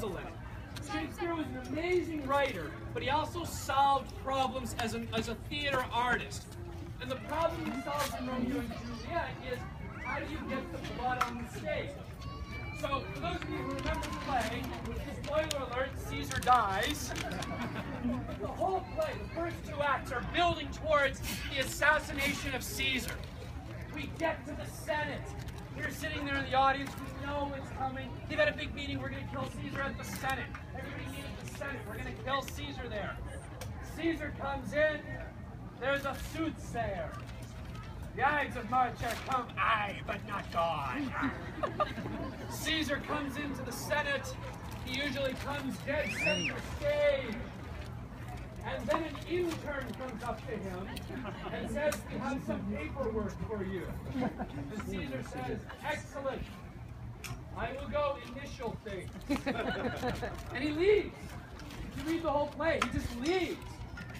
puzzling. Shakespeare was an amazing writer, but he also solved problems as a theater artist. And the problem he solves in Romeo and Juliet is, how do you get the blood on the stage? So, for those of you who remember the play, spoiler alert, Caesar dies. But the whole play, the first two acts, are building towards the assassination of Caesar. We get to the Senate. We're sitting there in the audience, we know it's coming. They've had a big meeting, we're going to kill Caesar at the Senate. Everybody meet at the Senate, we're going to kill Caesar there. Caesar comes in, there's a soothsayer. The Ides of March are come, aye, but not gone. Caesar comes into the Senate, he usually comes dead center stage. And then an intern comes up to him and says, we have some paperwork for you. And Caesar says, excellent. I will go initial things. And he leaves. If you read the whole play, he just leaves.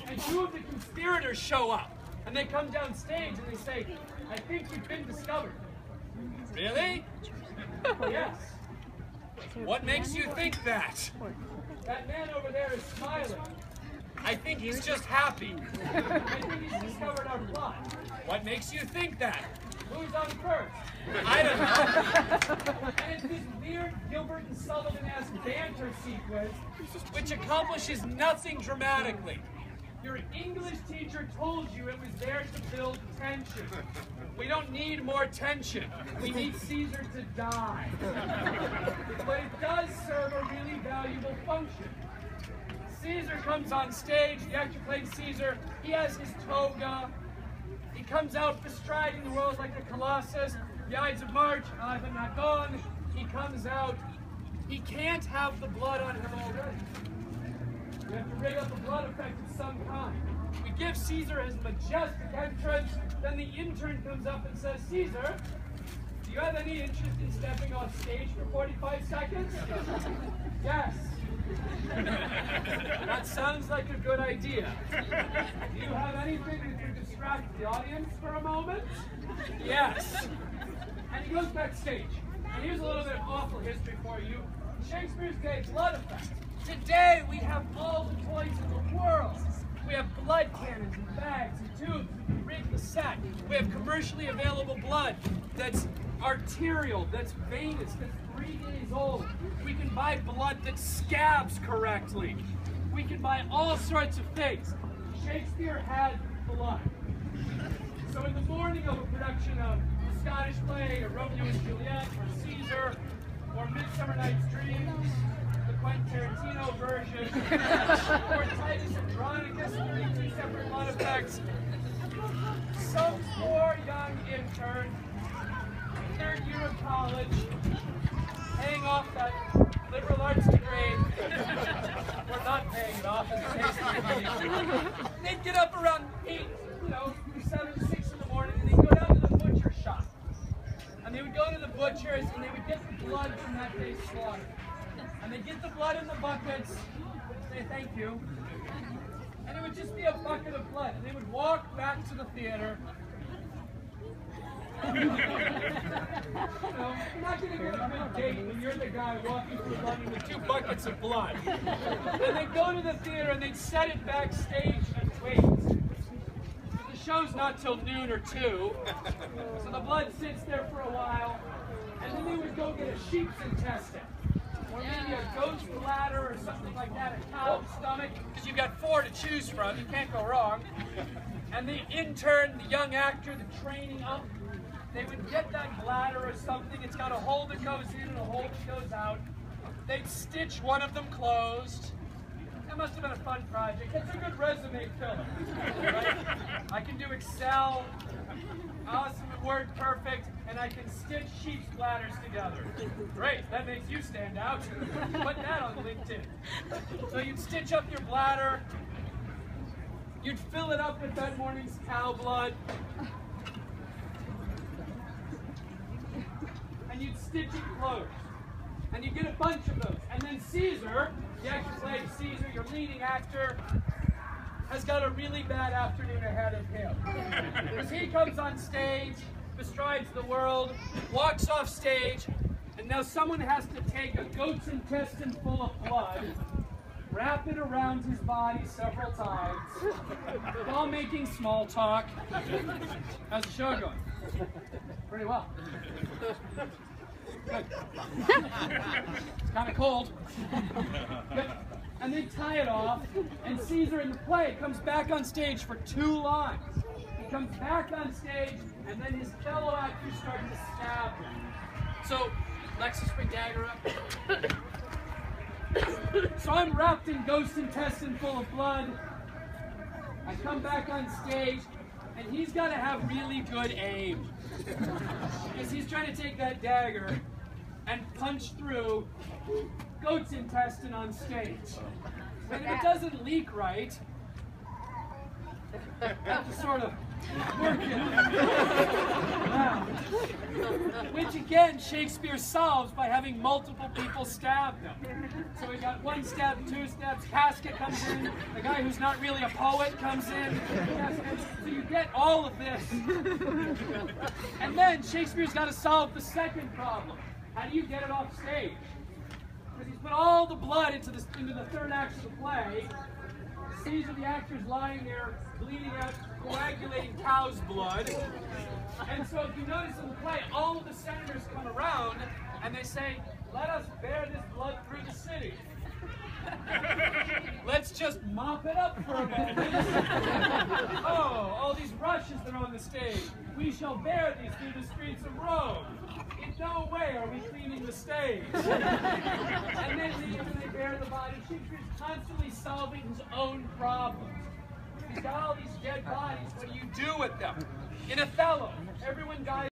And two of the conspirators show up. And they come down stage and they say, I think you've been discovered. Really? Yes. What makes you think that? That man over there is smiling. I think he's just happy. I think he's discovered our plot. What makes you think that? Who's on first? I don't know. And it's this weird Gilbert and Sullivan-esque banter sequence which accomplishes nothing dramatically. Your English teacher told you it was there to build tension. We don't need more tension. We need Caesar to die. But it does serve a really valuable function. Caesar comes on stage, the actor playing Caesar, he has his toga, he comes out bestriding the world like a colossus, the Ides of March, I've not gone, he comes out, he can't have the blood on him already. We have to rig up a blood effect of some kind. We give Caesar his majestic entrance, then the intern comes up and says, Caesar, do you have any interest in stepping off stage for 45 seconds? Yes. That sounds like a good idea. Do you have anything that can distract the audience for a moment? Yes. And he goes backstage. And here's a little bit of awful history for you. In Shakespeare's day, blood effect. Today, we have all the toys in the world. We have blood cannons and bags and tubes. We can rig the set. We have commercially available blood that's arterial, that's venous, that's 3 days old. We can buy blood that scabs correctly. We can buy all sorts of things. Shakespeare had blood. So in the morning of a production of a Scottish play, or Romeo and Juliet, or Caesar, or Midsummer Night's Dream, the Quentin Tarantino version, or Titus Andronicus, 32 separate blood effects, some poor young intern, 3rd year of college, paying off that liberal arts degree, or not paying it off as a tasty. They'd get up around 8, 7, 6 in the morning, and they'd go down to the butcher shop. And they would go to the butchers, and they would get the blood from that day's slaughter. And they'd get the blood in the buckets, say thank you, and it would just be a bucket of blood. And they would walk back to the theater. You're not going to get a good date when you're the guy walking through London with 2 buckets of blood. And they'd go to the theater and they'd set it backstage and wait. The show's not till noon or 2, so the blood sits there for a while, and then they would go get a sheep's intestine, or maybe a goat's bladder or something like that, a cow's stomach, because you've got 4 to choose from, you can't go wrong. And the intern, the young actor, the training up, they would get that bladder or something. It's got a hole that goes in and a hole that goes out. They'd stitch one of them closed. That must have been a fun project. It's a good resume filler, right? I can do Excel, awesome Word perfect, and I can stitch sheep's bladders together. Great, that makes you stand out. Put that on LinkedIn. So you'd stitch up your bladder. You'd fill it up with that morning's cow blood. And you'd stitch it closed. And you get a bunch of those. And then Caesar, the actor playing Caesar, your leading actor, has got a really bad afternoon ahead of him. Because he comes on stage, bestrides the world, walks off stage, And now someone has to take a goat's intestine full of blood, wrap it around his body several times, while making small talk. How's the show going? Pretty well. Good. It's kind of cold. Good. And they tie it off, and Caesar in the play comes back on stage for 2 lines. He comes back on stage, and then his fellow actors start to stab him. So, Lexus, bring dagger up. So I'm wrapped in ghost intestine full of blood. I come back on stage, and he's got to have really good aim. Because he's trying to take that dagger and punch through goat's intestine on stage. And if it doesn't leak right, I have to sort of work it around. Which again, Shakespeare solves by having multiple people stab them. So we got 1 stab, 2 stabs, casket comes in, the guy who's not really a poet comes in, so you get all of this. And then Shakespeare's got to solve the second problem. How do you get it off stage? Because he's put all the blood into the 3rd act of the play. Caesar, the actor's lying there, bleeding out, coagulating cow's blood. And so if you notice in the play, all of the senators come around and they say, let us bear this blood through the city. Let's just mop it up for a moment. Oh, all these rushes that are on the stage. We shall bear these through the streets of Rome. In no way are we cleaning the stage. And then they bear the body. Shakespeare's constantly solving his own problems. He's got all these dead bodies. What do you do with them? In Othello, everyone dies.